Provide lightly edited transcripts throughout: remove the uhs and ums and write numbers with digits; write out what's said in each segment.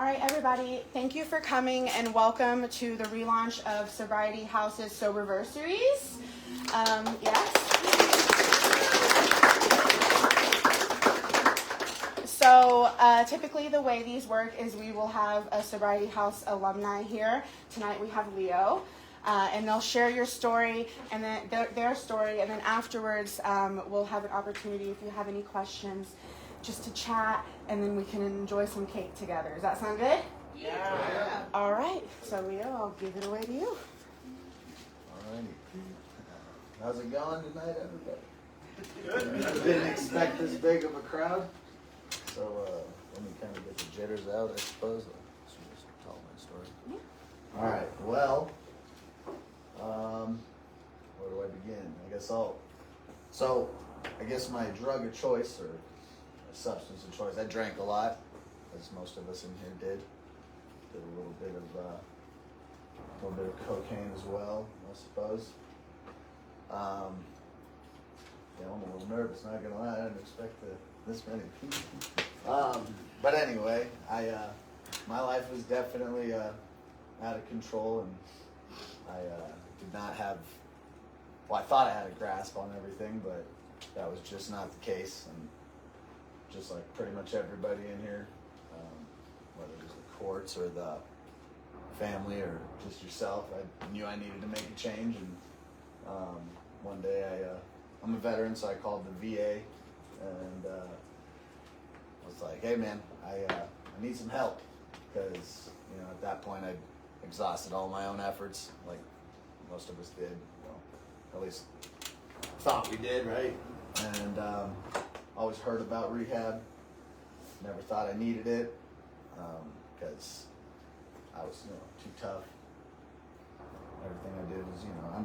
All right, everybody, thank you for coming and welcome to the relaunch of Sobriety House's Soberversaries. Yes. So typically the way these work is we will have a Sobriety House alumni here. Tonight we have Leo. And they'll share your story and then their story, and then afterwards we'll have an opportunity if you have any questions just to chat, and then we can enjoy some cake together. Does that sound good? Yeah. All right. So Leo, I'll give it away to you. All righty. How's it going tonight, everybody? Good. Didn't expect this big of a crowd, so let me kind of get the jitters out, I suppose. So just tell my story. Yeah. All right. Well. Where do I begin? I guess my drug of choice or substance of choice. I drank a lot, as most of us in here did. Did a little bit of cocaine as well, I suppose. Yeah, I'm a little nervous. Not gonna lie, I didn't expect this many people. But anyway, my life was definitely out of control, and I did not have. Well, I thought I had a grasp on everything, but that was just not the case. And just like pretty much everybody in here, whether it was the courts or the family or just yourself, I knew I needed to make a change. And one day I'm a veteran, so I called the VA and was like, "Hey man, I need some help," because at that point I'd exhausted all my own efforts, like most of us did. Well, at least thought we did, right? And always heard about rehab. Never thought I needed it because I was, too tough. Everything I did was,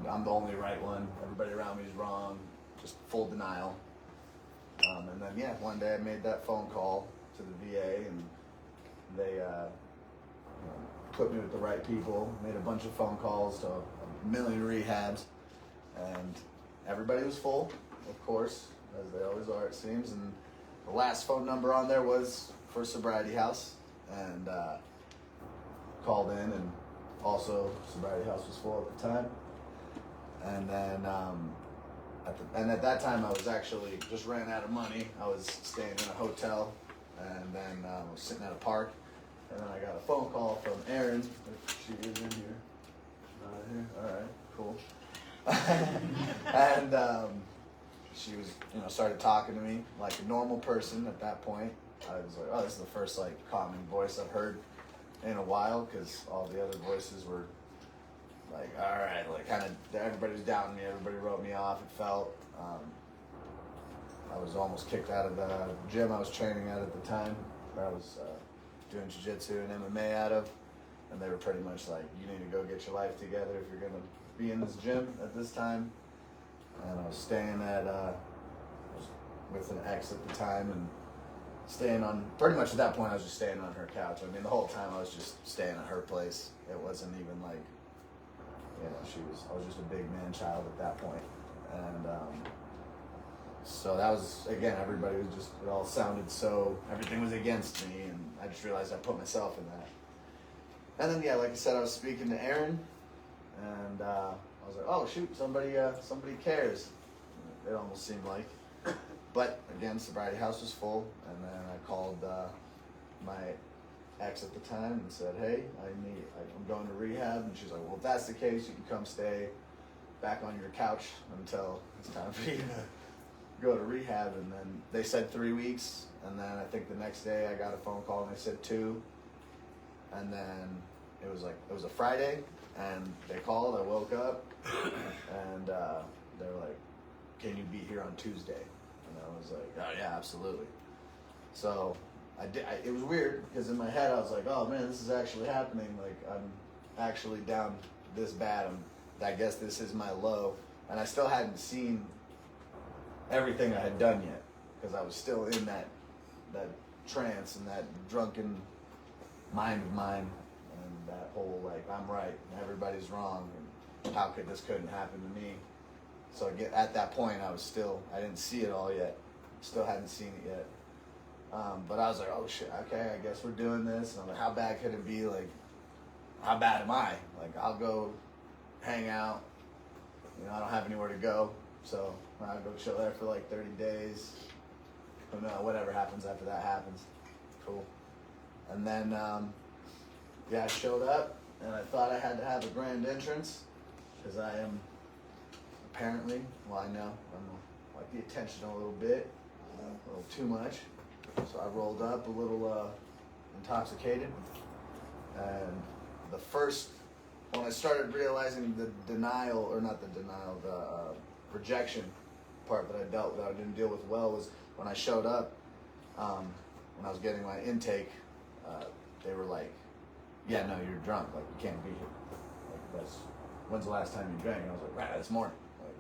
I'm the only right one. Everybody around me is wrong. Just full denial. And then, one day I made that phone call to the VA, and they put me with the right people. Made a bunch of phone calls to a million rehabs, and everybody was full, of course, as they always are, it seems. And the last phone number on there was for Sobriety House, and called in, and also Sobriety House was full at the time. And then at that time I was actually just ran out of money. I was staying in a hotel, and then I was sitting at a park, and then I got a phone call from Erin. She is in here. Not in here? All right, cool. And she was, started talking to me like a normal person at that point. I was like, oh, this is the first calming voice I've heard in a while, because all the other voices were like, all right, kind of everybody was doubting me, everybody wrote me off. It felt I was almost kicked out of the gym I was training at the time, where I was doing jiu-jitsu and MMA out of, and they were pretty much like, you need to go get your life together if you're gonna be in this gym at this time. And I was staying with an ex at the time, and staying on, pretty much at that point I was just staying on her couch. I mean, the whole time I was just staying at her place. It wasn't even like, I was just a big man child at that point. And so that was, again, everybody was just, it all sounded so, everything was against me, and I just realized I put myself in that. And then, like I said, I was speaking to Erin, and I was like, oh shoot, somebody cares. It almost seemed like. But again, Sobriety House was full, and then I called my ex at the time and said, hey, I'm going to rehab. And she's like, well, if that's the case, you can come stay back on your couch until it's time for you to go to rehab. And then they said 3 weeks, and then I think the next day I got a phone call and they said 2. And then it was a Friday, and they called. I woke up, and they were like, can you be here on Tuesday? And I was like, oh yeah, absolutely. So it was weird, because in my head I was like, oh man, this is actually happening. Like, I'm actually down this bad. I guess this is my low. And I still hadn't seen everything I had done yet, because I was still in that trance and that drunken mind of mine, and that whole I'm right and everybody's wrong, and how could this couldn't happen to me. So at that point I didn't see it all yet, still hadn't seen it yet. But I was like, oh shit, okay, I guess we're doing this. And I'm like, how bad could it be? Like, how bad am I? Like, I'll go hang out. You know, I don't have anywhere to go. So I'll go chill there for like 30 days. But no, whatever happens after that happens. Cool. And then, I showed up and I thought I had to have a grand entrance because I am apparently, well, I know, I like the attention a little bit, a little too much. So I rolled up a little intoxicated. And when I started realizing the denial, or not the denial, the rejection part that I didn't deal with well, was when I showed up, when I was getting my intake, they were like, yeah, no, you're drunk, like, you can't be here. Like, when's the last time you drank? And I was like, right, this morning. Like,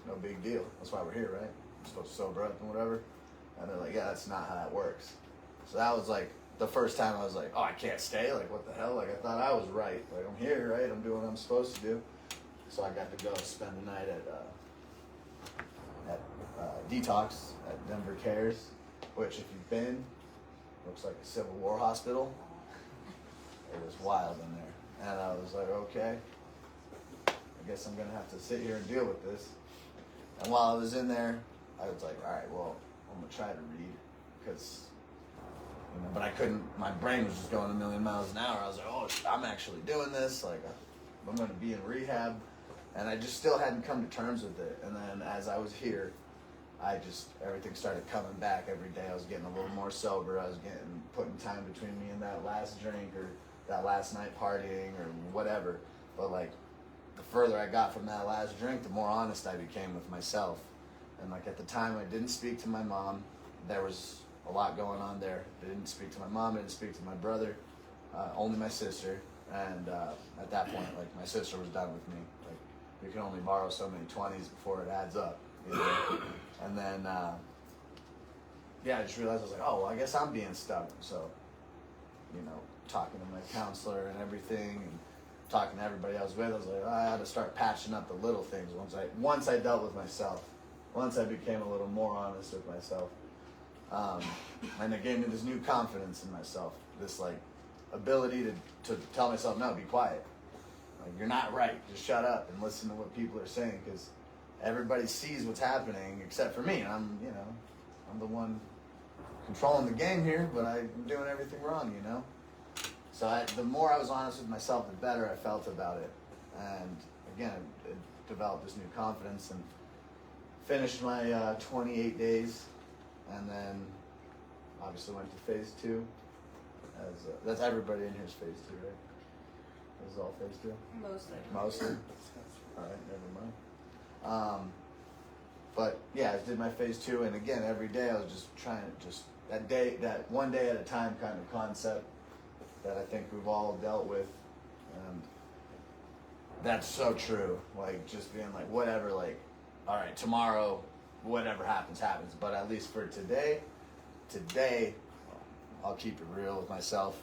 no big deal. That's why we're here, right? We're supposed to sober up and whatever. And they're like, yeah, that's not how that works. So that was like the first time I was like, oh, I can't stay? Like, what the hell? Like, I thought I was right. Like, I'm here, right? I'm doing what I'm supposed to do. So I got to go spend the night at Detox at Denver Cares, which, if you've been, looks like a Civil War hospital. It was wild in there. And I was like, okay, I guess I'm going to have to sit here and deal with this. And while I was in there, I was like, all right, well, I'm going to try to read, because, but I couldn't, my brain was just going a million miles an hour. I was like, oh, I'm actually doing this. Like, I'm going to be in rehab. And I just still hadn't come to terms with it. And then as I was here, everything started coming back every day. I was getting a little more sober. I was putting time between me and that last drink, or that last night partying, or whatever. But like, the further I got from that last drink, the more honest I became with myself. And like, at the time, I didn't speak to my mom. There was a lot going on there. I didn't speak to my mom. I didn't speak to my brother. Only my sister. And at that point, like, my sister was done with me. Like, you can only borrow so many 20s before it adds up. You know? And then, I just realized, I was like, oh, well, I guess I'm being stubborn. So, talking to my counselor and everything, and talking to everybody I was with, I was like, oh, I had to start patching up the little things once I dealt with myself. Once I became a little more honest with myself. And it gave me this new confidence in myself, this like ability to tell myself, no, be quiet. Like, you're not right. Just shut up and listen to what people are saying, because everybody sees what's happening except for me. And I'm the one controlling the game here, but I'm doing everything wrong, So the more I was honest with myself, the better I felt about it. And again, it developed this new confidence, and finished my 28 days, and then obviously went to phase 2. That's everybody in here's phase 2, right? This is all phase 2? Mostly. All right, never mind. But yeah, I did my phase 2, and again, every day I was just trying to that one day at a time kind of concept that I think we've all dealt with, and that's so true. Like, just being like, whatever, like, all right, tomorrow, whatever happens, happens. But at least for today, I'll keep it real with myself.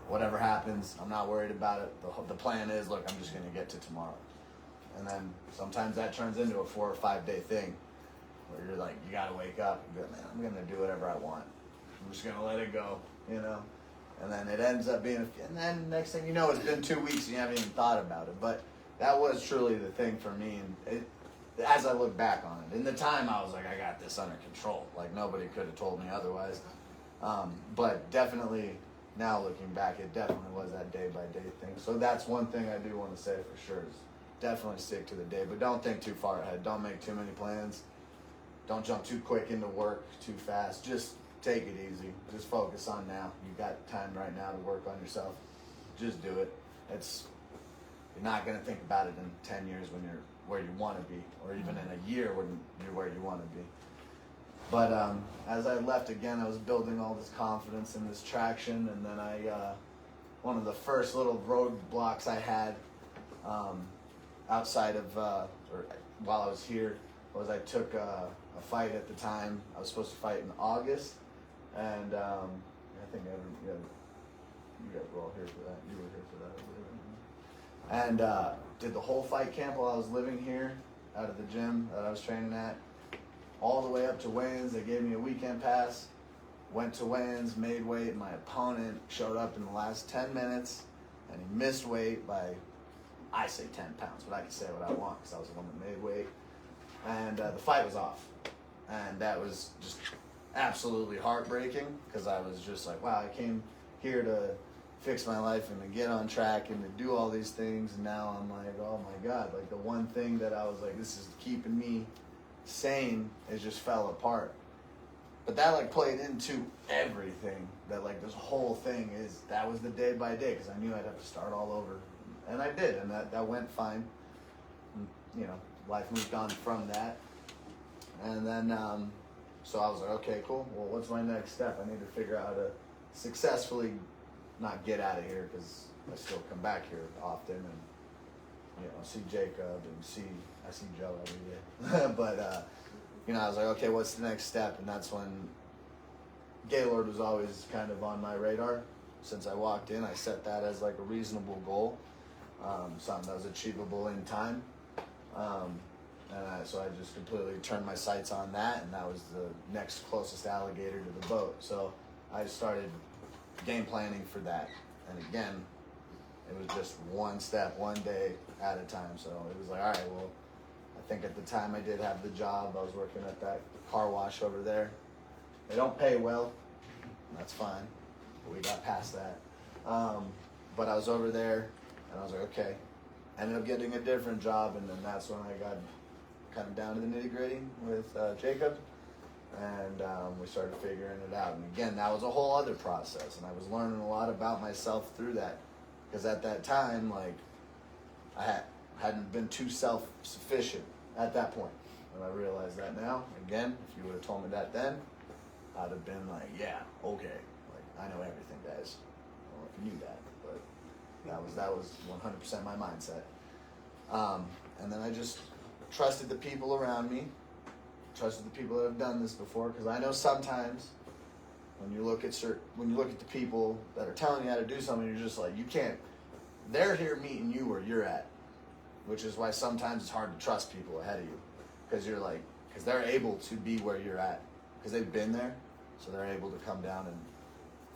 Whatever happens, I'm not worried about it. The plan is, look, I'm just going to get to tomorrow. And then sometimes that turns into a 4 or 5 day thing where you're like, you got to wake up and be like, man, I'm going to do whatever I want. I'm just going to let it go, And then it ends up being, and then next thing you know, it's been 2 weeks and you haven't even thought about it. But that was truly the thing for me. And as I look back on it, in the time I was like, I got this under control. Like, nobody could have told me otherwise. But definitely now looking back, it definitely was that day by day thing. So that's one thing I do want to say for sure, is definitely stick to the day, but don't think too far ahead. Don't make too many plans. Don't jump too quick into work too fast. Just take it easy. Just focus on now. You got time right now to work on yourself. Just do it. You're not going to think about it in 10 years when you're where you want to be, or even in a year when you're where you want to be. But as I left again, I was building all this confidence and this traction, and then one of the first little roadblocks I had outside of, or while I was here, was I took a fight at the time. I was supposed to fight in August, and I think you guys were all here for that. You were here for that, I believe. And did the whole fight camp while I was living here, out of the gym that I was training at, all the way up to weigh-ins. They gave me a weekend pass. went to weigh-ins, made weight, and my opponent showed up in the last 10 minutes, and he missed weight by, I say 10 pounds, but I can say what I want because I was the one that made weight. And the fight was off. And that was just absolutely heartbreaking because I was just like, wow, I came here to fix my life and to get on track and to do all these things, and now I'm like, oh my God, like the one thing that I was like, this is keeping me sane, it just fell apart. But that like played into everything, that like this whole thing is, that was the day by day, because I knew I'd have to start all over, and I did, and that went fine. And, you know, life moved on from that. And then so I was like, okay, cool, well, what's my next step? I need to figure out how to successfully not get out of here, because I still come back here often and, you know, see Jacob and I see Joe every day. But, you know, I was like, okay, what's the next step? And that's when Gaylord was always kind of on my radar. Since I walked in, I set that as like a reasonable goal, something that was achievable in time. So I just completely turned my sights on that, and that was the next closest alligator to the boat. So I started game planning for that. And again, it was just one step, one day at a time. So it was like, all right, well, I think at the time I did have the job. I was working at that car wash over there. They don't pay well. That's fine. But we got past that. But I was over there, and I was like, okay. I ended up getting a different job, and then that's when I got kind of down to the nitty-gritty with Jacob. And we started figuring it out. And again, that was a whole other process. And I was learning a lot about myself through that. Because at that time, like, I hadn't been too self-sufficient at that point. And I realize that now. Again, if you would have told me that then, I'd have been like, yeah, okay. Like, I know everything, guys. I don't know if you knew that, but that was 100% my mindset. And then I just trusted the people around me. Trusted the people that have done this before, because I know sometimes when you look at the people that are telling you how to do something, you're just like, you can't. They're here meeting you where you're at, which is why sometimes it's hard to trust people ahead of you, because they're able to be where you're at, because they've been there, so they're able to come down and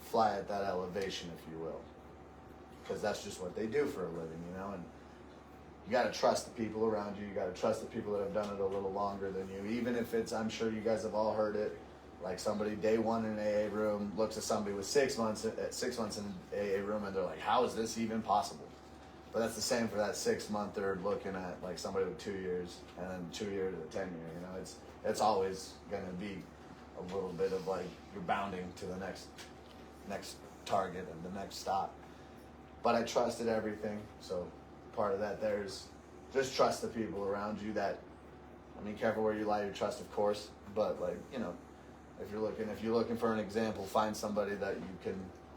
fly at that elevation, if you will, because that's just what they do for a living, you know. And you got to trust the people around you. You got to trust the people that have done it a little longer than you. Even if it's, I'm sure you guys have all heard it, like somebody day one in an AA room looks at somebody with 6 months in an AA room, and they're like, how is this even possible? But that's the same for that 6-monther looking at like somebody with 2 years, and then 2 years to 10 year. You know, it's always going to be a little bit of like, you're bounding to the next target and the next stop. But I trusted everything, so part of that there's just trust the people around you. That, I mean, careful where you lie your trust, of course, but like, you know, if you're looking for an example, find somebody that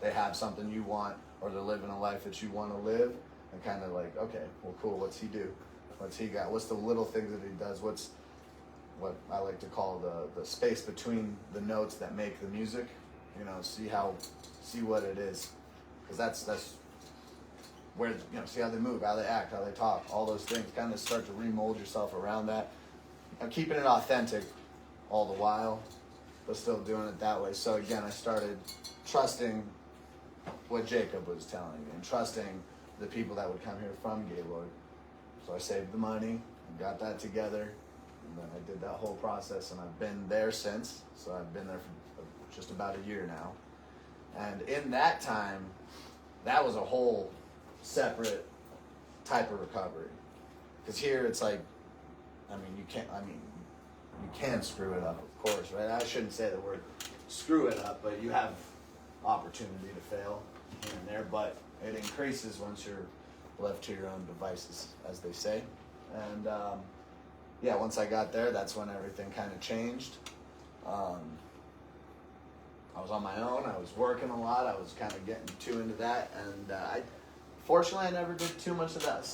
they have something you want, or they're living a life that you want to live, and kind of like, okay, well, cool, what's he do? What's he got? What's the little things that he does? What's what I like to call the space between the notes that make the music, you know, see what it is, because that's where, you know, see how they move, how they act, how they talk, all those things, kind of start to remold yourself around that. And keeping it authentic all the while, but still doing it that way. So again, I started trusting what Jacob was telling me, and trusting the people that would come here from Gaylord. So I saved the money, and got that together, and then I did that whole process, and I've been there since. So I've been there for just about a year now. And in that time, that was a whole separate type of recovery, because here it's like, you can screw it up, of course, right? I shouldn't say the word screw it up, but you have opportunity to fail here and there, but it increases once you're left to your own devices, as they say. And once I got there, that's when everything kind of changed. I was on my own. I was working a lot. I was kind of getting too into that, and fortunately, I never did too much of that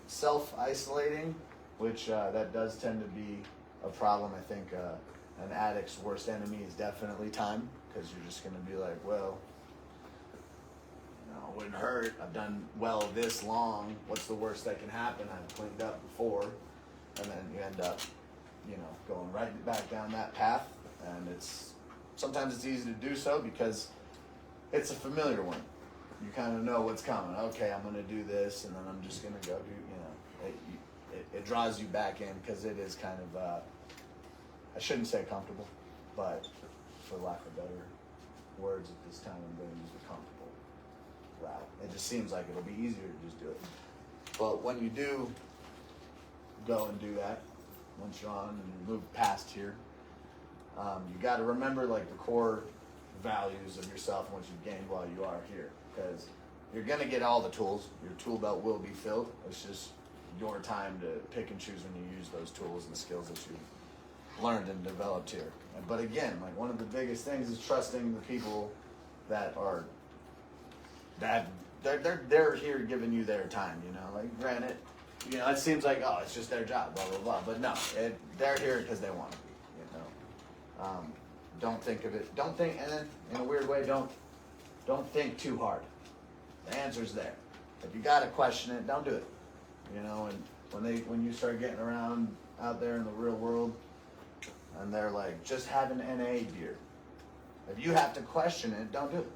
self-isolating, which that does tend to be a problem. I think an addict's worst enemy is definitely time, because you're just going to be like, well, you know, it wouldn't hurt. I've done well this long. What's the worst that can happen? I've cleaned up before. And then you end up, you know, going right back down that path, and it's sometimes it's easy to do so because it's a familiar one. You kind of know what's coming. Okay, I'm going to do this, and then I'm just going to go do, it draws you back in because it is kind of, I shouldn't say comfortable, but for lack of better words at this time, I'm going to use the comfortable route. It just seems like it'll be easier to just do it. But when you do go and do that, once you're on and you move past here, you got to remember like the core values of yourself and what you've gained while you are here, because you're going to get all the tools. Your tool belt will be filled. It's just your time to pick and choose when you use those tools and skills that you've learned and developed here. But again, like one of the biggest things is trusting the people that are they're here giving you their time. Like granted, it seems like, oh, it's just their job, blah blah blah. But no, they're here because they want to be. Don't think of it. Don't think, and then in a weird way, don't think too hard. The answer's there. If you gotta question it, don't do it. And when you start getting around out there in the real world, and they're like, just have an NA beer. If you have to question it, don't do it.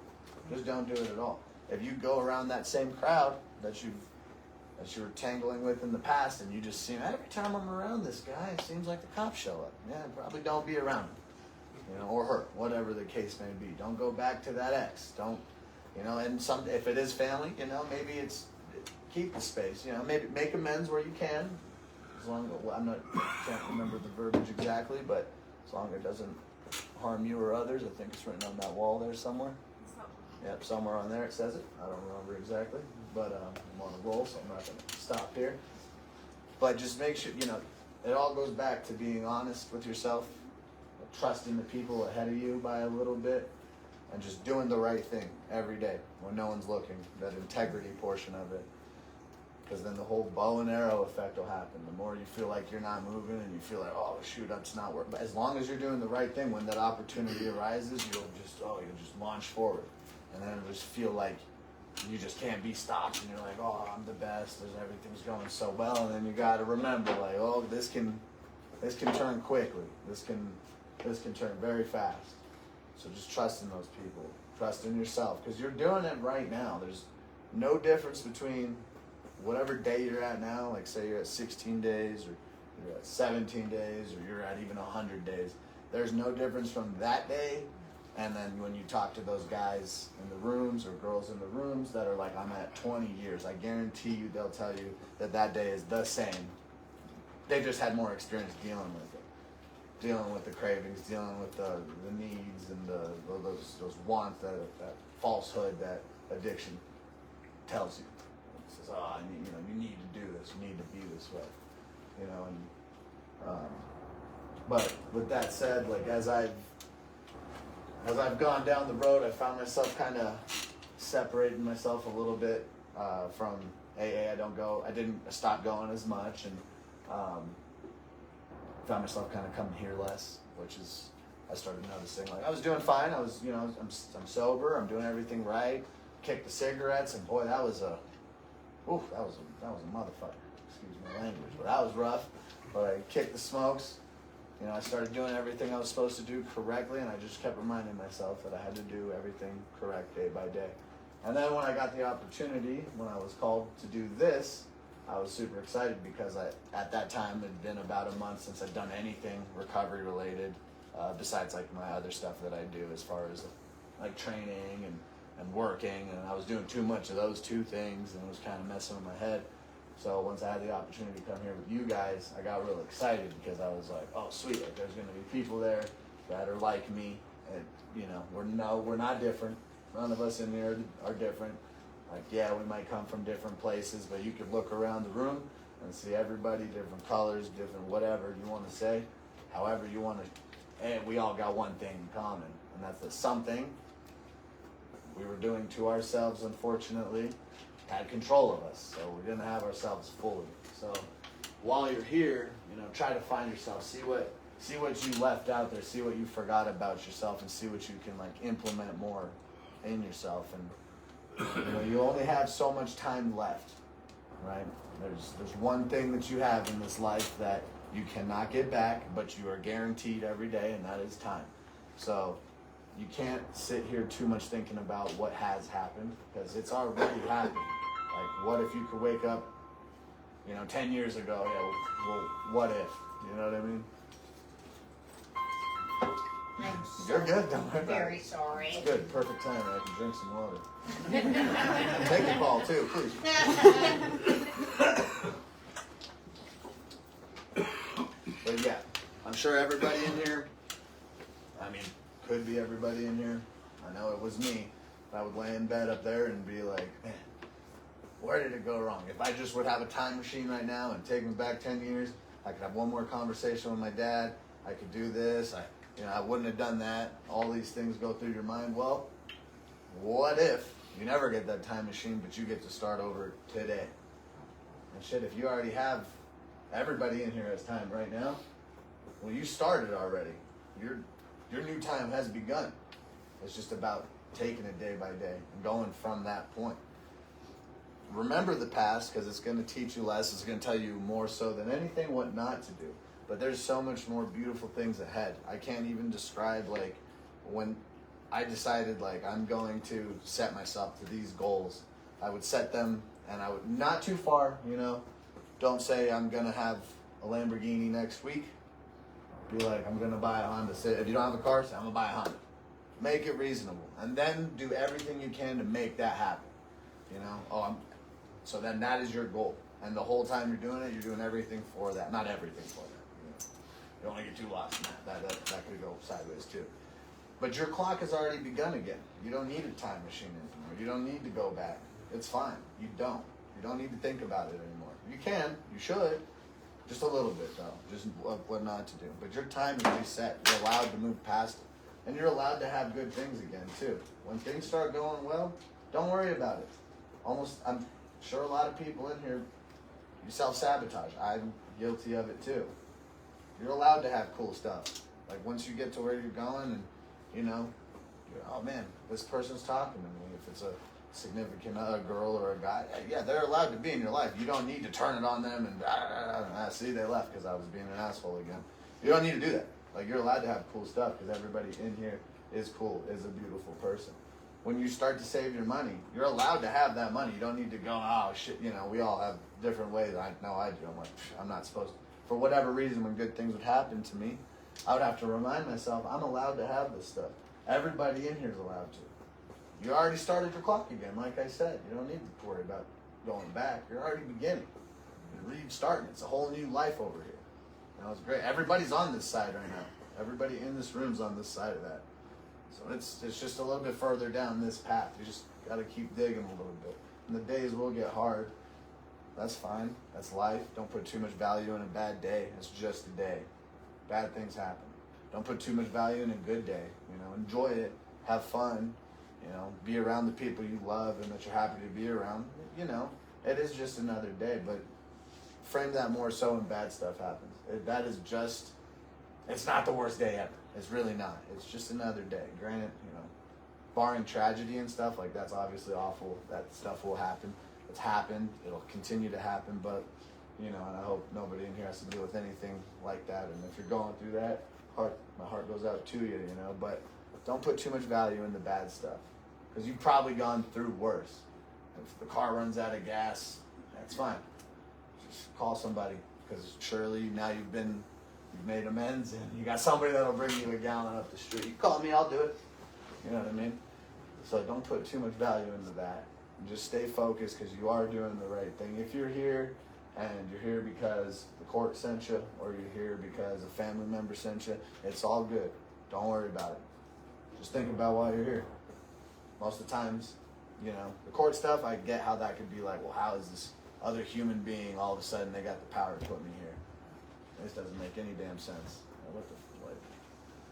Just don't do it at all. If you go around that same crowd that you were tangling with in the past, and you just see every time I'm around this guy, it seems like the cops show up. Yeah, probably don't be around him. Or her, whatever the case may be. Don't go back to that ex. Don't, and if it is family, maybe keep the space. Maybe make amends where you can, as long as can't remember the verbiage exactly, but as long as it doesn't harm you or others. I think it's written on that wall there somewhere. Yep, somewhere on there it says it. I don't remember exactly, but I'm on a roll, so I'm not going to stop here. But just make sure, it all goes back to being honest with yourself, trusting the people ahead of you by a little bit, and just doing the right thing every day when no one's looking, that integrity portion of it. Because then the whole bow and arrow effect will happen. The more you feel like you're not moving and you feel like, oh shoot, that's not working. But as long as you're doing the right thing, when that opportunity arises, you'll just launch forward. And then it'll just feel like you just can't be stopped, and you're like, oh, I'm the best, everything's going so well. And then you got to remember, like, oh, this can turn quickly. This can turn very fast. So just trust in those people. Trust in yourself, because you're doing it right now. There's no difference between whatever day you're at now, like say you're at 16 days, or you're at 17 days, or you're at even 100 days. There's no difference from that day and then when you talk to those guys in the rooms or girls in the rooms that are like, I'm at 20 years, I guarantee you they'll tell you that day is the same. They just had more experience dealing with it. Dealing with the cravings, dealing with the needs and those wants, that falsehood that addiction tells you. It says, oh, you need to do this, you need to be this way, but with that said, like as I've gone down the road, I found myself kind of separating myself a little bit from AA. I didn't stop going as much, and found myself kind of coming here less, which is, I started noticing, like, I was doing fine. I was, I'm sober. I'm doing everything right. Kicked the cigarettes, and boy, that was a motherfucker. Excuse my language, but that was rough. But I kicked the smokes. I started doing everything I was supposed to do correctly, and I just kept reminding myself that I had to do everything correct day by day. And then when I got the opportunity, when I was called to do this, I was super excited because at that time, it had been about a month since I'd done anything recovery related, besides like my other stuff that I do as far as like training and working, and I was doing too much of those two things, and it was kind of messing with my head. So once I had the opportunity to come here with you guys, I got real excited because I was like, oh sweet, like there's gonna be people there that are like me, and we're not different. None of us in here are different. Like, yeah, we might come from different places, but you could look around the room and see everybody, different colors, different whatever you want to say, however you want to, and we all got one thing in common, and that's that something we were doing to ourselves, unfortunately, had control of us, so we didn't have ourselves fully. So while you're here, try to find yourself, see what you left out there, see what you forgot about yourself, and see what you can like implement more in yourself. And you only have so much time left, right? There's one thing that you have in this life that you cannot get back, but you are guaranteed every day, and that is time. So you can't sit here too much thinking about what has happened, because it's already happened. Like, what if you could wake up, 10 years ago? Yeah, well, what if? You know what I mean? You're good, don't worry about it. Very sorry. It's good, perfect time. I can drink some water. Take a ball too, please. But yeah, I'm sure everybody in here, could be everybody in here. I know it was me. I would lay in bed up there and be like, man, where did it go wrong? If I just would have a time machine right now and take me back 10 years, I could have one more conversation with my dad. I could do this. I wouldn't have done that. All these things go through your mind. Well, what if you never get that time machine, but you get to start over today? And shit, if you already have, everybody in here has time right now, well, you started already. Your new time has begun. It's just about taking it day by day and going from that point. Remember the past, because it's going to teach you less. It's going to tell you more so than anything what not to do. But there's so much more beautiful things ahead. I can't even describe, like, when I decided, like, I'm going to set myself to these goals. I would set them, and I would, not too far, Don't say I'm going to have a Lamborghini next week. Be like, I'm going to buy a Honda. Say, if you don't have a car, say, I'm going to buy a Honda. Make it reasonable. And then do everything you can to make that happen. So then that is your goal. And the whole time you're doing it, you're doing everything for that. Not everything for that. You don't want to get too lost in that. That could go sideways too. But your clock has already begun again. You don't need a time machine anymore. You don't need to go back. It's fine. You don't. You don't need to think about it anymore. You can. You should. Just a little bit, though. Just what not to do. But your time is reset. You're allowed to move past it. And you're allowed to have good things again, too. When things start going well, don't worry about it. I'm sure a lot of people in here, you self-sabotage. I'm guilty of it, too. You're allowed to have cool stuff. Like, once you get to where you're going and, oh, man, this person's talking to me. If it's a significant girl or a guy, yeah, they're allowed to be in your life. You don't need to turn it on them and see, they left because I was being an asshole again. You don't need to do that. Like, you're allowed to have cool stuff because everybody in here is cool, is a beautiful person. When you start to save your money, you're allowed to have that money. You don't need to go, oh, shit, we all have different ways. I do. I'm like, I'm not supposed to. For whatever reason, when good things would happen to me, I would have to remind myself, I'm allowed to have this stuff. Everybody in here is allowed to. You already started your clock again, like I said. You don't need to worry about going back. You're already beginning. You're restarting. It's a whole new life over here. It's great. Everybody's on this side right now. Everybody in this room's on this side of that. So it's just a little bit further down this path. You just got to keep digging a little bit. And the days will get hard. That's fine. That's life. Don't put too much value in a bad day. It's just a day. Bad things happen. Don't put too much value in a good day. Enjoy it. Have fun. Be around the people you love and that you're happy to be around. It is just another day, but frame that more so when bad stuff happens. That is just, it's not the worst day ever. It's really not. It's just another day. Granted, barring tragedy and stuff, like that's obviously awful. That stuff will happen. It's happened. It'll continue to happen, but, and I hope nobody in here has to deal with anything like that. And if you're going through that, my heart goes out to you, but don't put too much value in the bad stuff. Because you've probably gone through worse. If the car runs out of gas, that's fine. Just call somebody, because surely now you've made amends and you got somebody that'll bring you a gallon up the street. You call me, I'll do it. You know what I mean? So don't put too much value into that. And just stay focused, because you are doing the right thing. If you're here and you're here because the court sent you, or you're here because a family member sent you, it's all good. Don't worry about it. Just think about why you're here. Most of the times, the court stuff, I get how that could be like, well, how is this other human being all of a sudden they got the power to put me here? This doesn't make any damn sense.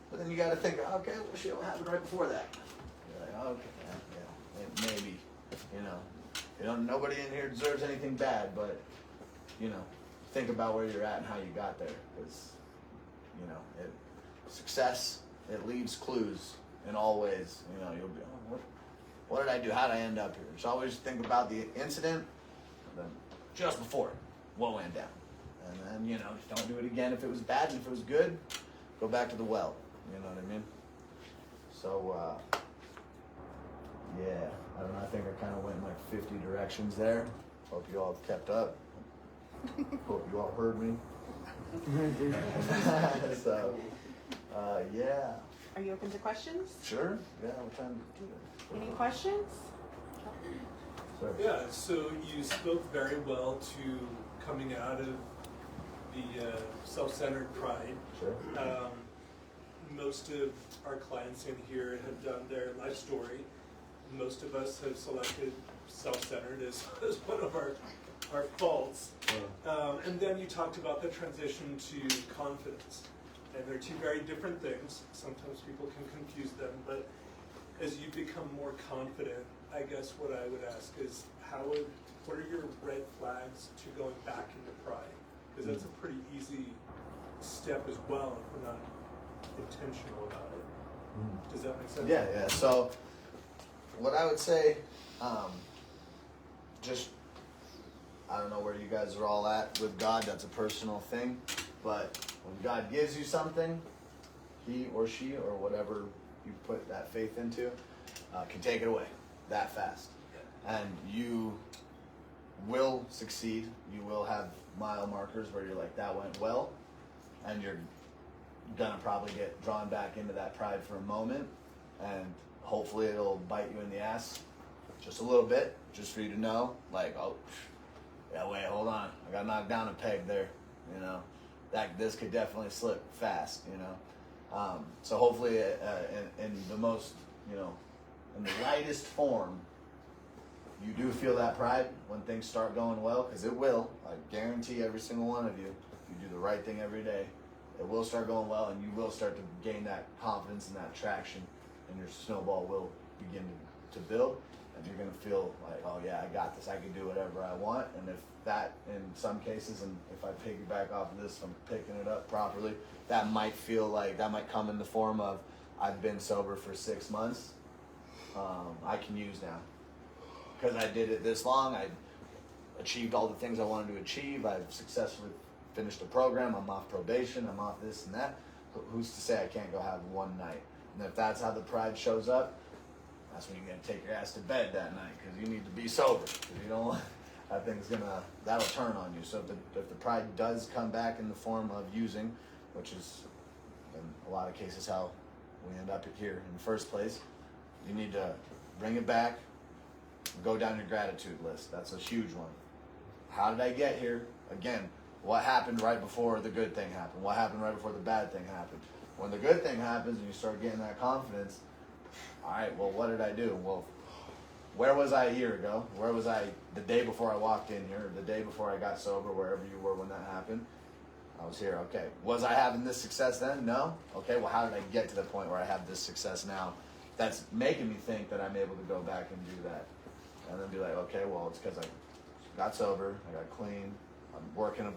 But then you got to think, okay, well, shit, what happened right before that? You're like, okay, yeah, maybe, nobody in here deserves anything bad, but, think about where you're at and how you got there, because, success, it leaves clues in all ways. You'll be, what did I do? How did I end up here? Just always think about the incident, and then just before it, what went down. And then, don't do it again if it was bad, and if it was good, go back to the well. You know what I mean? So, yeah, I don't know, I think I kind of went in like 50 directions there. Hope you all have kept up. Hope you all heard me. So, yeah. Are you open to questions? Sure, yeah, what time do it? Any questions? Sir. Yeah, so you spoke very well to coming out of the self-centered pride. Sure. Most of our clients in here have done their life story. Most of us have selected self-centered as one of our faults. And then you talked about the transition to confidence. And they're two very different things. Sometimes people can confuse them, but as you become more confident, I guess what I would ask is what are your red flags to going back into pride? Because that's a pretty easy step as well if we're not intentional about it. Does that make sense? Yeah. So, what I would say, just, I don't know where you guys are all at with God, that's a personal thing, but when God gives you something, he or she or whatever you put that faith into, can take it away that fast. And you will succeed. You will have mile markers where you're like, that went well, and you're gonna probably get drawn back into that pride for a moment, and hopefully it'll bite you in the ass just a little bit, just for you to know, like, oh, yeah, wait, hold on, I got knocked down a peg there, you know, this could definitely slip fast, you know. So hopefully in the most, you know, in the lightest form, you do feel that pride when things start going well, because it will. I guarantee every single one of you, if you do the right thing every day, it will start going well, and you will start to gain that confidence and that traction, and your snowball will begin to build, and you're going to feel like, oh yeah, I got this, I can do whatever I want. And if that, in some cases, and if I piggyback off of this, if I'm picking it up properly, that might come in the form of, I've been sober for 6 months, I can use now. Because I did it this long, I achieved all the things I wanted to achieve, I've successfully finished a program, I'm off probation, I'm off this and that. Who's to say I can't go have one night? And if that's how the pride shows up, that's when you're going to take your ass to bed that night, because you need to be sober. Because you don't want, that'll turn on you. So if the pride does come back in the form of using, which is in a lot of cases how we end up here in the first place, you need to bring it back, go down your gratitude list. That's a huge one. How did I get here? Again, what happened right before the good thing happened? What happened right before the bad thing happened? When the good thing happens and you start getting that confidence, all right, well, what did I do? Well, where was I a year ago? Where was I the day before I walked in here? The day before I got sober, wherever you were when that happened? I was here, okay. Was I having this success then? No? Okay, well, how did I get to the point where I have this success now? That's making me think that I'm able to go back and do that. And then be like, okay, well, it's because I got sober, I got clean, I'm working an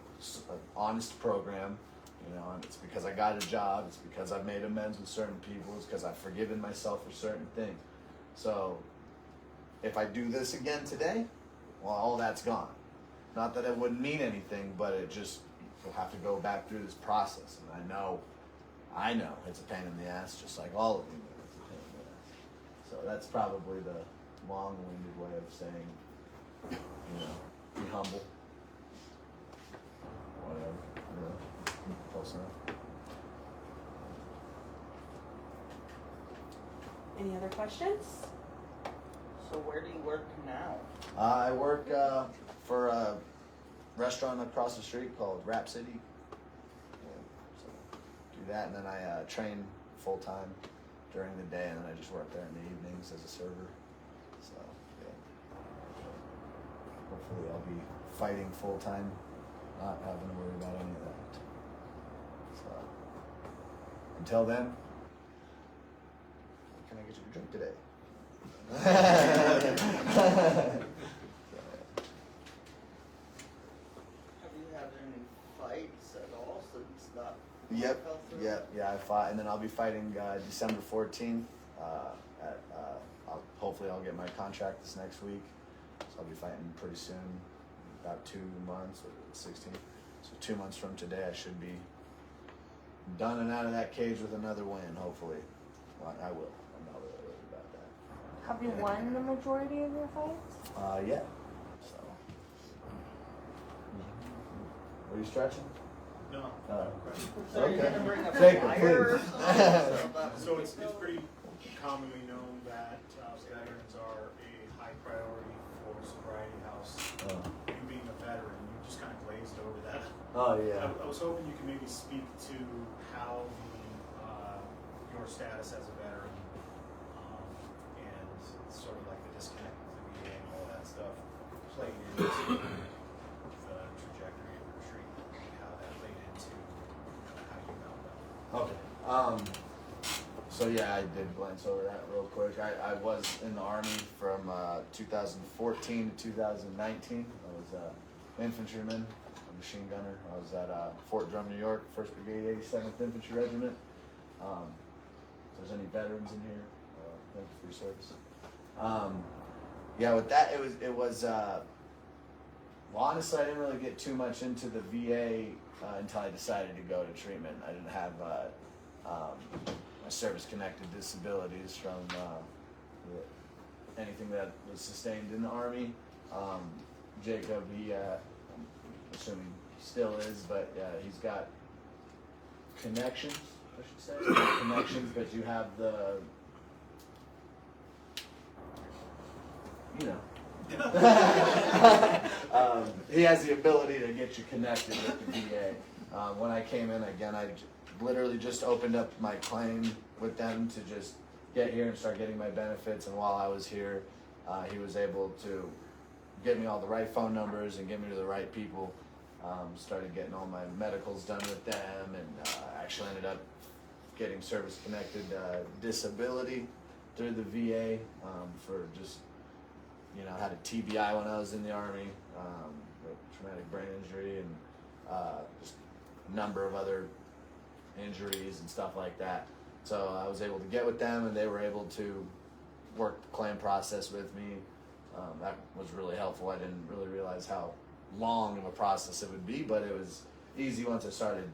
honest program, you know, and it's because I got a job, it's because I've made amends with certain people, it's because I've forgiven myself for certain things. So, if I do this again today, well, all that's gone. Not that it wouldn't mean anything, but it just, you'll have to go back through this process. And I know it's a pain in the ass, just like all of you know it's a pain in the ass. So that's probably the long-winded way of saying, you know, be humble. Whatever, you know, close enough. Any other questions? So where do you work now? I work for a restaurant across the street called Rap City. Yeah, so do that, and then I train full time during the day, and then I just work there in the evenings as a server. So yeah, hopefully I'll be fighting full time, not having to worry about any of that. So until then, what can I get you to drink today? Have you had any fights at all since that? Yep, fell through? yeah. I fought, and then I'll be fighting December 14th. Hopefully, I'll get my contract this next week, so I'll be fighting pretty soon, about 2 months, or 16. So 2 months from today, I should be done and out of that cage with another win. Hopefully, well, I will. Have you won the majority of your fights? Yeah. So. Are you stretching? No. So you're Okay. gonna bring a Take it, fire or please. something? So it's pretty commonly known that veterans are a high priority for Sobriety House. Oh. You being a veteran, you just kind of glazed over that. Oh yeah. I was hoping you could maybe speak to how your status as a veteran and sort of like the disconnect with the VA and all that stuff played into the trajectory of your treatment, and how that played into kind of how you found out. Okay. So yeah, I did glance over that real quick. I was in the Army from 2014 to 2019. I was an infantryman, a machine gunner. I was at Fort Drum, New York, 1st Brigade, 87th Infantry Regiment. If there's any veterans in here, thank you for your service. Yeah, with that, it was. Well, honestly, I didn't really get too much into the VA until I decided to go to treatment. I didn't have my service-connected disabilities from anything that was sustained in the Army. Jacob, I'm assuming he still is, but he's got connections, I should say. Not connections, but you have the, you know. He has the ability to get you connected with the VA. When I came in, again, I literally just opened up my claim with them to just get here and start getting my benefits. And while I was here, he was able to get me all the right phone numbers and get me to the right people. Started getting all my medicals done with them, and actually ended up getting service-connected disability through the VA for just, you know, I had a TBI when I was in the Army, traumatic brain injury, and just a number of other injuries and stuff like that. So I was able to get with them, and they were able to work the claim process with me. That was really helpful. I didn't really realize how long of a process it would be, but it was easy once I started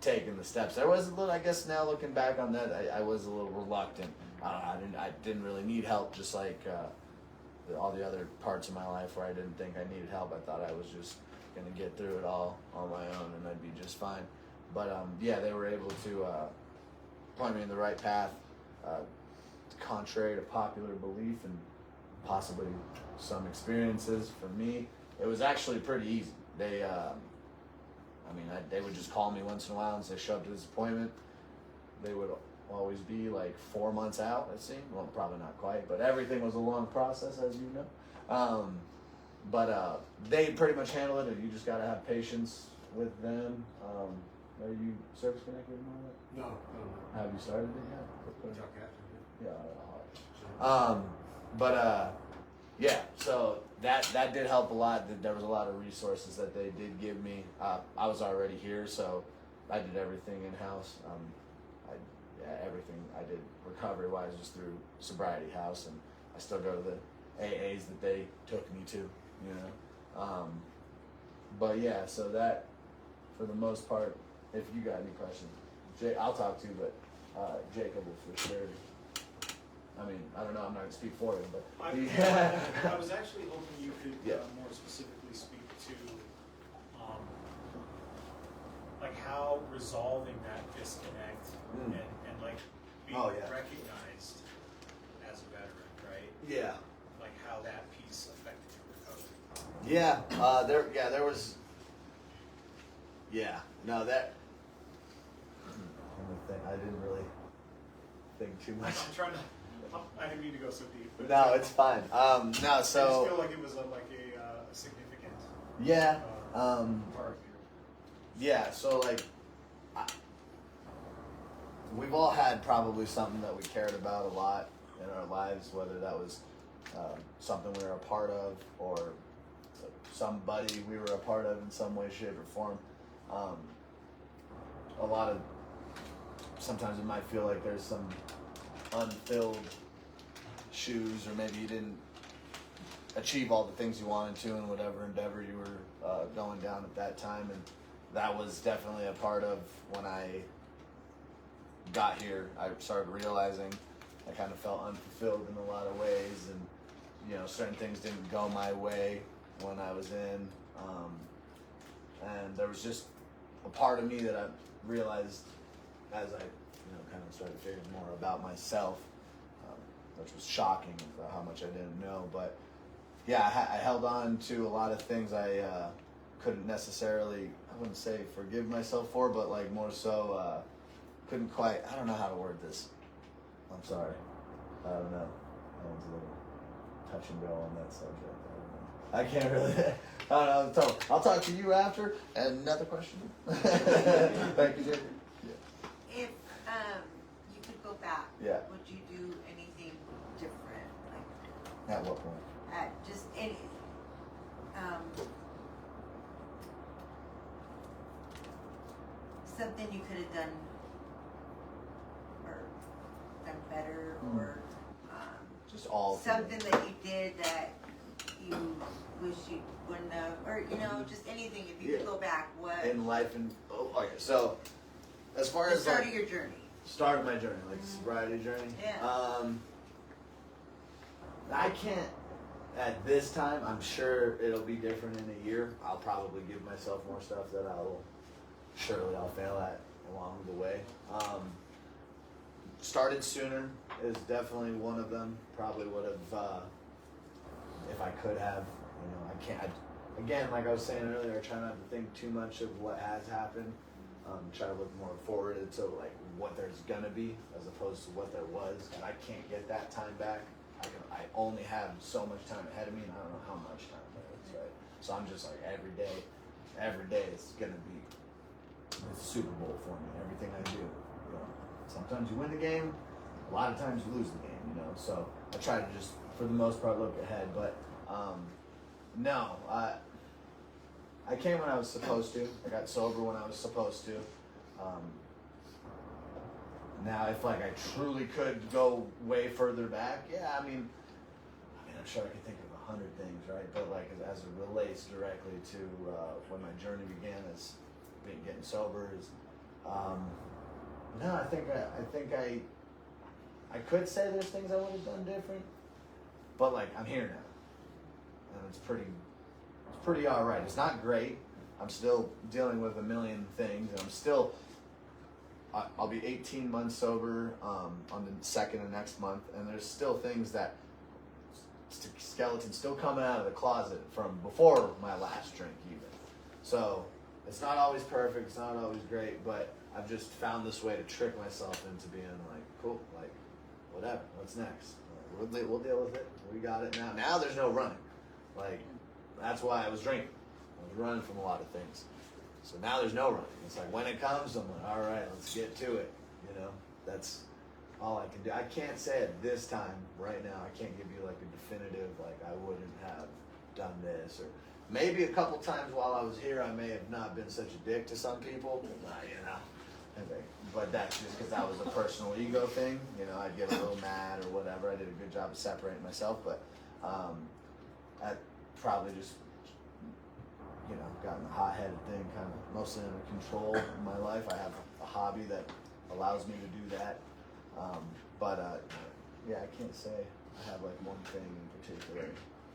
taking the steps. I was a little, I guess now looking back on that, I was a little reluctant. I didn't really need help, just like all the other parts of my life where I didn't think I needed help. I thought I was just going to get through it all on my own and I'd be just fine. But yeah, they were able to point me in the right path, contrary to popular belief and possibly some experiences. For me, it was actually pretty easy. They, they would just call me once in a while and say, show up to this appointment. They would always be like 4 months out, it seemed. Well, probably not quite, but everything was a long process, as you know. But they pretty much handle it, and you just got to have patience with them. Are you service connected and all that? No. Have you started it yet? Yeah. Yeah, so that did help a lot. There was a lot of resources that they did give me. I was already here, so I did everything in-house. Everything I did recovery-wise was through Sobriety House, and I still go to the AAs that they took me to, you know. But yeah, so that, for the most part, if you got any questions, I'll talk to you, but Jacob will for sure. I mean, I don't know, I'm not going to speak for him, but... I was actually hoping you could more specifically speak to like how resolving that disconnect and like being recognized as a veteran, right? Yeah. Like how that piece affected your recovery. There was... Yeah, no, that... I didn't really think too much. I'm trying to... I didn't mean to go so deep. But No, it's fine. No, I just so... feel like it was like a significant Yeah, part of your... yeah, so like... we've all had probably something that we cared about a lot in our lives, whether that was something we were a part of or somebody we were a part of in some way, shape, or form. A lot of... Sometimes it might feel like there's some unfilled shoes, or maybe you didn't achieve all the things you wanted to in whatever endeavor you were going down at that time, and that was definitely a part of when I got here. I started realizing I kind of felt unfulfilled in a lot of ways, and you know, certain things didn't go my way when I was in, and there was just a part of me that I realized as I, kind of started figuring more about myself, which was shocking for how much I didn't know. But yeah, I held on to a lot of things I couldn't necessarily, I wouldn't say forgive myself for, but like more so couldn't quite, I don't know how to word this. I'm sorry. I don't know. That one's a little touch and go on that subject. I can't really. I don't know. I'll talk to you after. Another question? Thank you, Jake. If you could go back, Yeah. would you do anything different? Like At what point? just any something you could have done or done better, or Just all. something that you did that you wish you wouldn't have, or just anything. If you could go back, what In life and okay, so as far the as start like, of your journey? start of my journey, like sobriety journey. Yeah. I can't at this time. I'm sure it'll be different in a year. I'll probably give myself more stuff that I'll fail at along the way. Started sooner is definitely one of them. Probably would have, if I could have. I can't. Again, like I was saying earlier, I try not to think too much of what has happened. Try to look more forward to like what there's gonna be as opposed to what there was, and I can't get that time back. I only have so much time ahead of me, and I don't know how much time there is, right? So I'm just like every day is gonna be the Super Bowl for me. Everything I do, Sometimes you win the game, a lot of times you lose the game, So I try to just, for the most part, look ahead. But no, I came when I was supposed to. I got sober when I was supposed to. Now, if like I truly could go way further back, yeah, I mean, I'm sure I could think of 100 things, right? But like as it relates directly to when my journey began as getting sober, is no, I think I could say there's things I would have done different, but like I'm here now, and it's pretty all right. It's not great. I'm still dealing with a million things, and I'm still. I'll be 18 months sober on the 2nd of next month, and there's still things that skeletons still coming out of the closet from before my last drink even. So it's not always perfect, it's not always great, but I've just found this way to trick myself into being like, cool, like whatever, what's next? We'll deal with it. We got it now. Now there's no running. Like that's why I was drinking. I was running from a lot of things. So now there's no running. It's like when it comes, I'm like, all right, let's get to it. That's all I can do. I can't say at this time, right now, I can't give you like a definitive, like I wouldn't have done this. Or maybe a couple times while I was here, I may have not been such a dick to some people, but that's just because that was a personal ego thing. I'd get a little mad or whatever. I did a good job of separating myself, but I probably just gotten the hot-headed thing kind of mostly under control in my life. I have a hobby that allows me to do that. Yeah, I can't say I have like one thing in particular.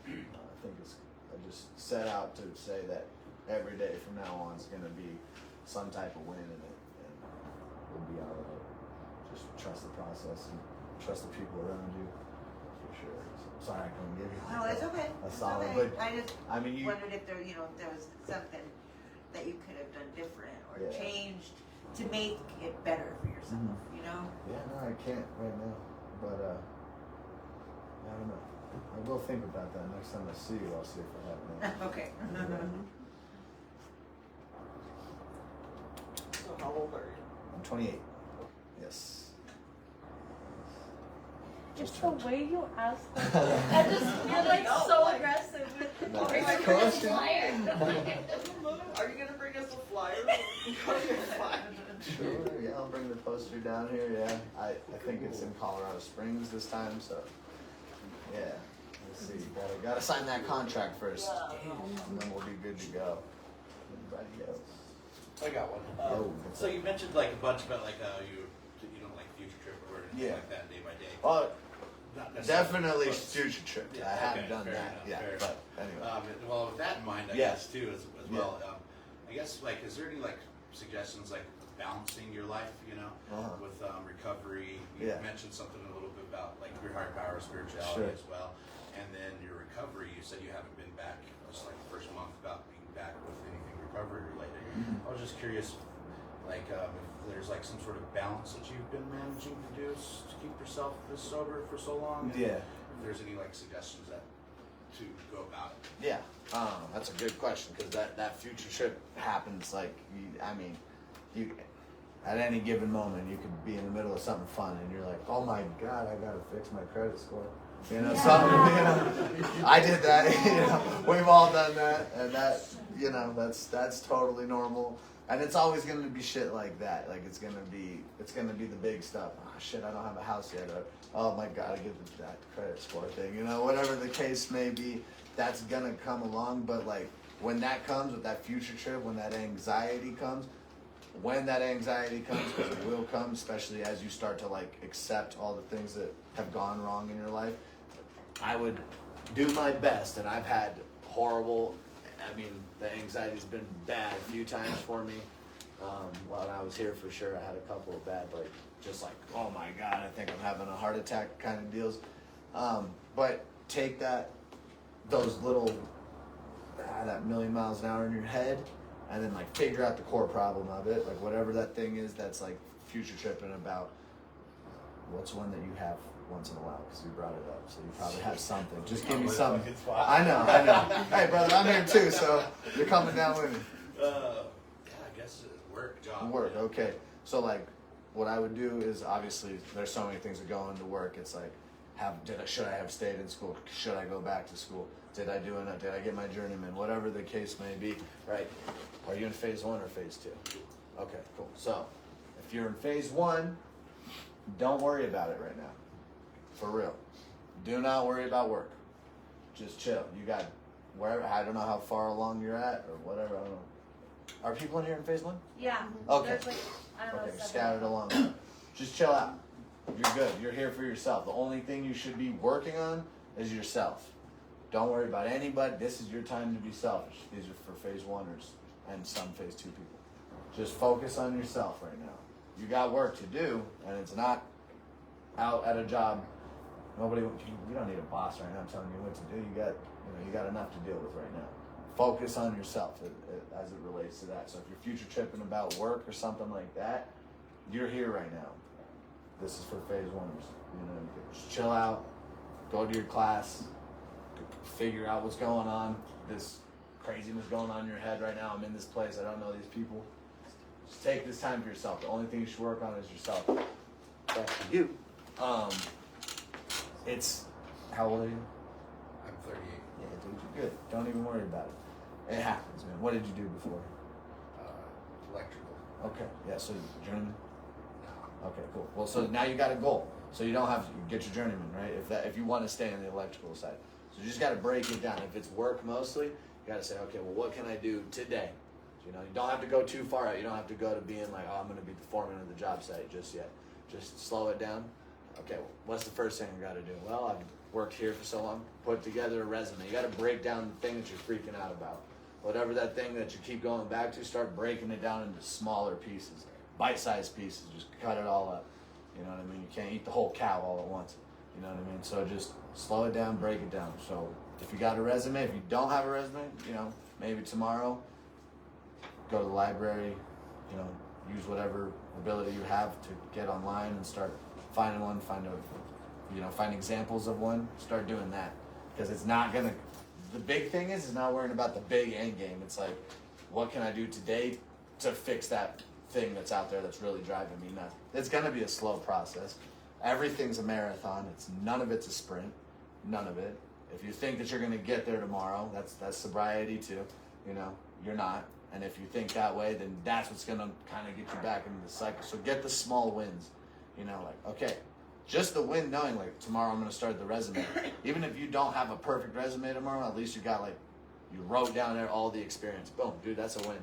I think I just set out to say that every day from now on is going to be some type of win in it, and we'll be all right. Just trust the process and trust the people around you, for sure. So, sorry I couldn't give you No, it's okay. a It's solid, okay. but I mean, you, wondered if there, if there was something that you could have done different or Yeah. changed to make it better for yourself. Yeah, no, I can't right now, but I don't know. I will think about that next time I see you. I'll see if I have an answer. Okay. So how old are you? I'm 28. Yes. It's the way you ask them. You're like so aggressive with it. No, Or it's like, cool. "Where's the flyer?" Are you gonna bring us a flyer? Sure. Yeah, I'll bring the poster down here. Yeah, I think it's in Colorado Springs this time. So yeah, let's see. Gotta sign that contract first, and then we'll be good to go. Anybody else? I got one. Oh, So you mentioned like a bunch about like you don't like future trip or anything Yeah. like that day by day. Oh, Not necessarily definitely close. future trip. Yeah, I haven't okay, done fair that enough, yet, fair but anyway. Well, with that in mind, I Yeah. guess too, as well. I guess like, is there any like suggestions like balancing your life? You know, Uh-huh. with recovery. You Yeah. mentioned something a little bit about like your higher power spirituality Sure. as well, and then your recovery. You said you haven't been back. Just like the first month about being back with anything recovery related. Mhm. I was just curious, like if there's like some sort of balance that you've been managing to do to keep yourself this sober for so long. And Yeah. if there's any like suggestions that to go about it. Yeah, that's a good question because that future trip happens like you at any given moment you could be in the middle of something fun and you're like, oh my god, I gotta fix my credit score. You know, something. You know, I did that. You know, we've all done that, and that that's totally normal. And it's always going to be shit like that. Like it's gonna be the big stuff. Oh shit, I don't have a house yet. Or, oh my god, I get that credit score thing. You know, whatever the case may be, that's gonna come along. But like when that comes with that future trip, when that anxiety comes, because it will come, especially as you start to like accept all the things that have gone wrong in your life. I would do my best, and I've had horrible. I mean, the anxiety's been bad a few times for me. While I was here, for sure, I had a couple of bad, like, just like, oh my god, I think I'm having a heart attack kind of deals. But take those little, that million miles an hour in your head, and then like figure out the core problem of it, like whatever that thing is that's like future tripping about. What's one that you have once in a while, because you brought it up, so you probably have something. Just give me something. I know. Hey, brother, I'm here too, so you're coming down with me. Yeah, I guess work, job. Work, okay. So like, what I would do is obviously there's so many things that go into work. It's like, should I have stayed in school? Should I go back to school? Did I do enough? Did I get my journeyman? Whatever the case may be, right? Are you in phase 1 or phase 2? Okay, cool. So if you're in phase 1, don't worry about it right now. For real. Do not worry about work. Just chill. You got wherever, I don't know how far along you're at or whatever, I don't know. Are people in here in phase 1? Yeah. Okay. There's like, I don't know, Okay, 7. scattered along. Just chill out. You're good. You're here for yourself. The only thing you should be working on is yourself. Don't worry about anybody. This is your time to be selfish. These are for phase 1ers and some phase 2 people. Just focus on yourself right now. You got work to do, and it's not out at a job. You don't need a boss right now telling you what to do. You got enough to deal with right now. Focus on yourself as it relates to that. So if you're future tripping about work or something like that, you're here right now. This is for phase 1ers. You know, just chill out, go to your class, figure out what's going on. This craziness going on in your head right now. I'm in this place. I don't know these people. Just take this time for yourself. The only thing you should work on is yourself. Back to you. It's, how old are you? I'm 38. Yeah, dude, you're good. Don't even worry about it. It happens, man. What did you do before? Electrical. Okay, yeah, so journeyman? Okay, cool. Well, so now you got a goal. So you don't have to get your journeyman, right? If you want to stay on the electrical side. So you just got to break it down. If it's work mostly, you got to say, okay, well, what can I do today? You know, you don't have to go too far out. You don't have to go to being like, oh, I'm going to be the foreman of the job site just yet. Just slow it down. Okay, well, what's the first thing I got to do? Well, I've worked here for so long. Put together a resume. You got to break down the thing that you're freaking out about. Whatever that thing that you keep going back to, start breaking it down into smaller pieces, bite-sized pieces. Just cut it all up. You know what I mean? You can't eat the whole cow all at once. You know what I mean? So just slow it down, break it down. So if you got a resume, if you don't have a resume, you know, maybe tomorrow, go to the library, you know, use whatever ability you have to get online and start finding one, find examples of one, start doing that. Because it's not gonna, the big thing is not worrying about the big end game. It's like, what can I do today to fix that thing that's out there that's really driving me nuts? It's gonna be a slow process. Everything's a marathon. None of it's a sprint. None of it. If you think that you're gonna get there tomorrow, that's sobriety too. You know, you're not. And if you think that way, then that's what's gonna kind of get you back into the cycle. So get the small wins. You know, like, okay, just the win knowing like tomorrow I'm gonna start the resume. Even if you don't have a perfect resume tomorrow, at least you got like, you wrote down there all the experience. Boom, dude, that's a win.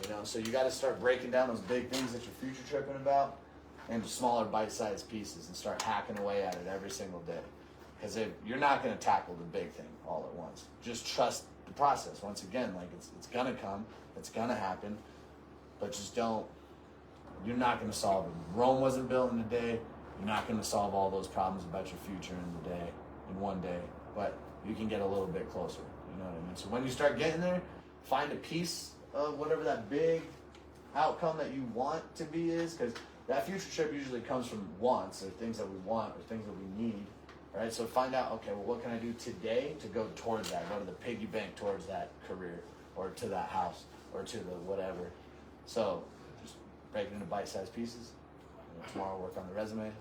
You know, so you got to start breaking down those big things that you're future tripping about. into smaller bite-sized pieces and start hacking away at it every single day. Because you're not going to tackle the big thing all at once. Just trust the process. Once again, like it's going to come, it's going to happen, but just don't. You're not going to solve it. Rome wasn't built in a day. You're not going to solve all those problems about your future in one day, but you can get a little bit closer. You know what I mean? So when you start getting there, find a piece of whatever that big outcome that you want to be is, because that future trip usually comes from wants or things that we want or things that we need, right? So find out, okay, well, what can I do today to go towards that, go to the piggy bank towards that career or to that house or to the whatever. So just break it into bite-sized pieces. Tomorrow work on the resume.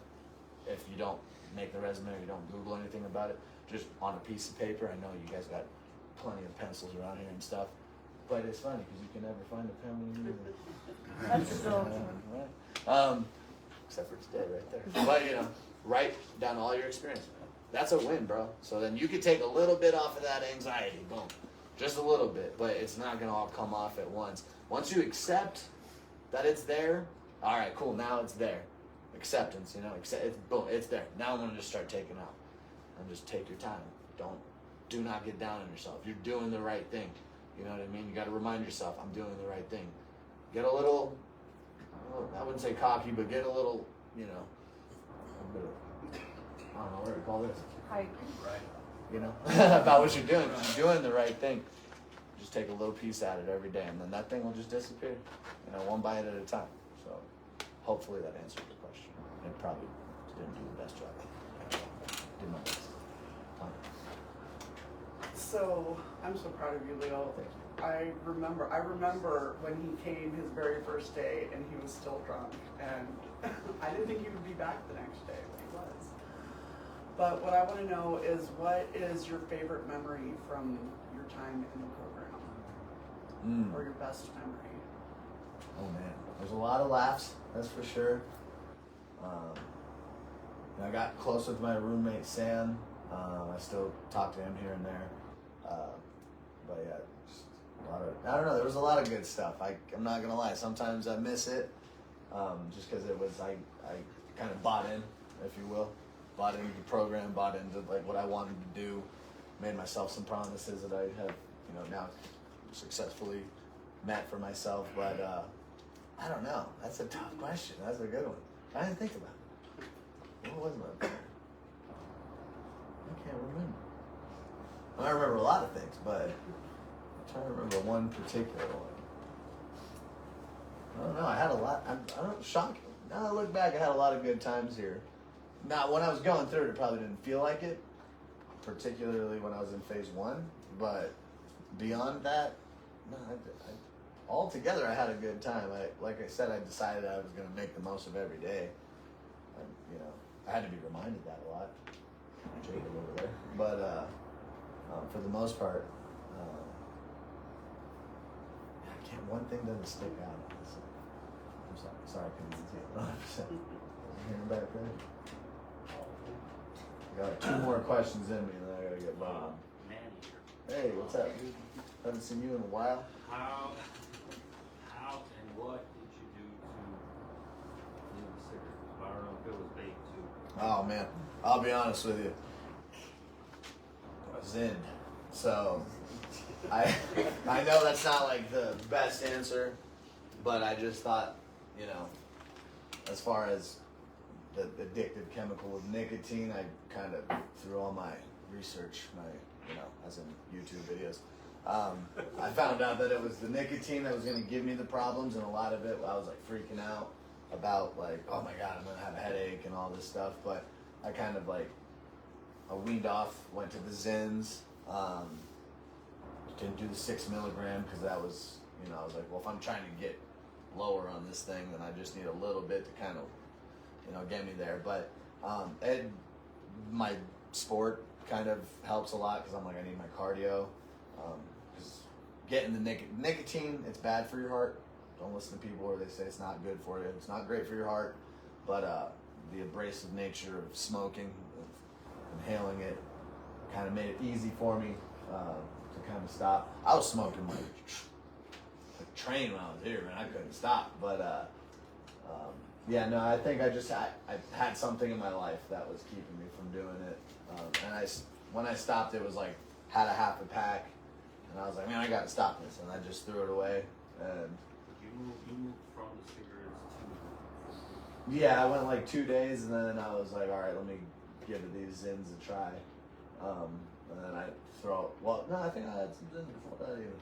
If you don't make the resume or you don't Google anything about it, just on a piece of paper. I know you guys got plenty of pencils around here and stuff, but it's funny because you can never find a pen when you need it. That's so Right. Except for it's dead right there. But you know, write down all your experience. That's a win, bro. So then you could take a little bit off of that anxiety, boom, just a little bit, but it's not gonna all come off at once. Once you accept that it's there, all right, cool. Now it's there. Acceptance, you know, it's boom, it's there. Now I'm gonna just start taking out, and just take your time. Do not get down on yourself. You're doing the right thing. You know what I mean? You got to remind yourself, I'm doing the right thing. Get a little, I wouldn't say cocky, but get a little, you know, a bit of, I don't know what do you call this. Hype. Right. You know, about what you're doing. You're doing the right thing. Just take a little piece at it every day, and then that thing will just disappear. You know, one bite at a time. So hopefully that answered the question. It probably didn't do the best job. Did my best. So I'm so proud of you, Leo. Thank you. I remember when he came his very first day and he was still drunk, and I didn't think he would be back the next day, but he was. But what I want to know is, what is your favorite memory from your time in the program, or your best memory? Oh man, there's a lot of laughs, that's for sure. I got close with my roommate Sam. I still talk to him here and there. But yeah, just a lot of, I don't know, there was a lot of good stuff. I'm not gonna lie, sometimes I miss it, just because it was, I kind of bought in, if you will. Bought into the program, bought into like what I wanted to do, made myself some promises that I have, you know, now successfully met for myself. But I don't know, that's a tough question. That's a good one. I didn't think about it. What was my favorite? I can't remember. I remember a lot of things, but I'm trying to remember one particular one. I don't know. I had a lot. I don't shocking. Now I look back, I had a lot of good times here. Not when I was going through it, it probably didn't feel like it, particularly when I was in phase 1. But beyond that, no, altogether I had a good time. Like I said, I decided I was going to make the most of every day. You know, I had to be reminded that a lot. Jacob over there, but for the most part, I can't. One thing doesn't stick out. I'm sorry, I couldn't see it 100%. Hearing back there. I got 2 more questions in me, and then I gotta get moving. Hey, what's up, dude? Haven't seen you in a while. How and what did you do to leave the cigarettes? I don't know if it was big too. Oh man, I'll be honest with you. I was in, so I know that's not like the best answer, but I just thought, you know, as far as the addictive chemical of nicotine, I kind of through all my research, as in YouTube videos, I found out that it was the nicotine that was going to give me the problems, and a lot of it I was like freaking out about, like, oh my god, I'm going to have a headache and all this stuff. But I kind of I weaned off, went to the Zins, didn't do the 6 milligram because that was, I was like, well, if I'm trying to get lower on this thing, then I just need a little bit to kind of, get me there. But my sport kind of helps a lot because I'm like, I need my cardio. Because getting the nicotine, it's bad for your heart. Don't listen to people where they say it's not good for you. It's not great for your heart. But the abrasive nature of smoking, of inhaling it, kind of made it easy for me to kind of stop. I was smoking like a train when I was here, man. I couldn't stop. But yeah, no, I think I had something in my life that was keeping me from doing it. And when I stopped, it was like, had a half a pack, and I was like, man, I gotta stop this, and I just threw it away. And You moved from the cigarettes to. yeah, I went like 2 days, and then I was like, all right, let me give these Zins a try. And then I I think I had some Zins before that even.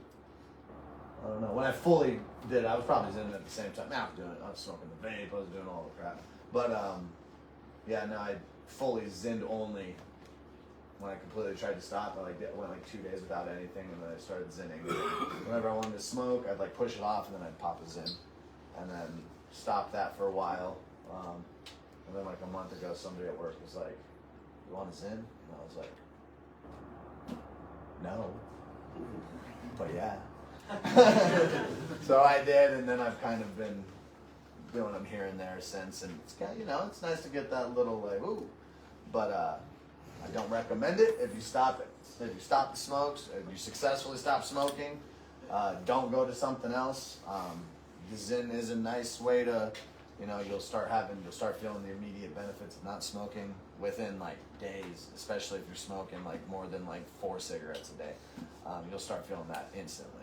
I don't know. When I fully did, I was probably Zinning at the same time. Now I was doing it. I was smoking the vape. I was doing all the crap. But yeah, no, I fully Zinned only when I completely tried to stop. I went like 2 days without anything, and then I started Zinning. Whenever I wanted to smoke, I'd like push it off, and then I'd pop a Zin, and then stop that for a while. And then like a month ago, somebody at work was like, "You want a Zin?" And I was like, "No," but yeah. So I did, and then I've kind of been doing them here and there since, and it's kind of, it's nice to get that little like ooh, but I don't recommend it if you stop it. If you stop the smokes, if you successfully stop smoking, don't go to something else. The Zin is a nice way to, you'll start feeling the immediate benefits of not smoking within like days, especially if you're smoking like more than like 4 cigarettes a day. You'll start feeling that instantly.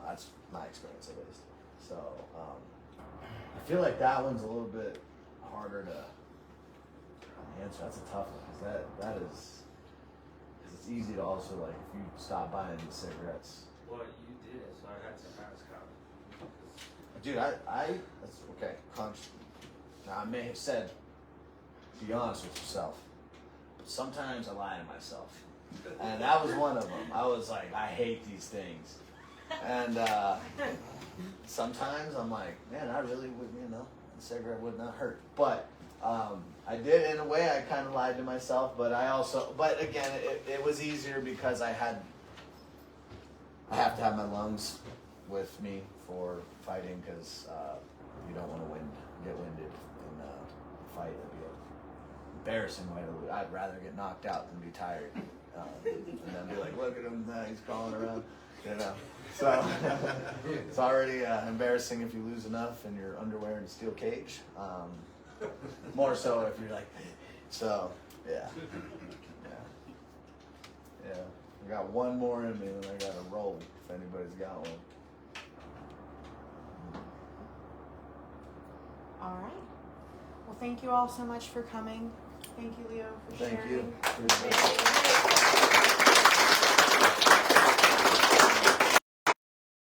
That's my experience at least. So I feel like that one's a little bit harder to answer. That's a tough one because that is, because it's easy to also like if you stop buying cigarettes. Well, you did, so I had to ask how. Dude, that's okay. Now I may have said, be honest with yourself, but sometimes I lie to myself, and that was one of them. I was like, I hate these things. And sometimes I'm like, man, I really would, a cigarette would not hurt. But I did, in a way, I kind of lied to myself. But again, it was easier because I have to have my lungs with me for fighting because you don't want to get winded in a fight. That'd be an embarrassing way to lose. I'd rather get knocked out than be tired. And then be like, look at him, he's crawling around. So it's already embarrassing if you lose enough in your underwear in a steel cage. More so if you're like, so yeah. I got one more in me, and I got to roll if anybody's got one. All right. Well, thank you all so much for coming. Thank you, Leo, for Thank sharing. you.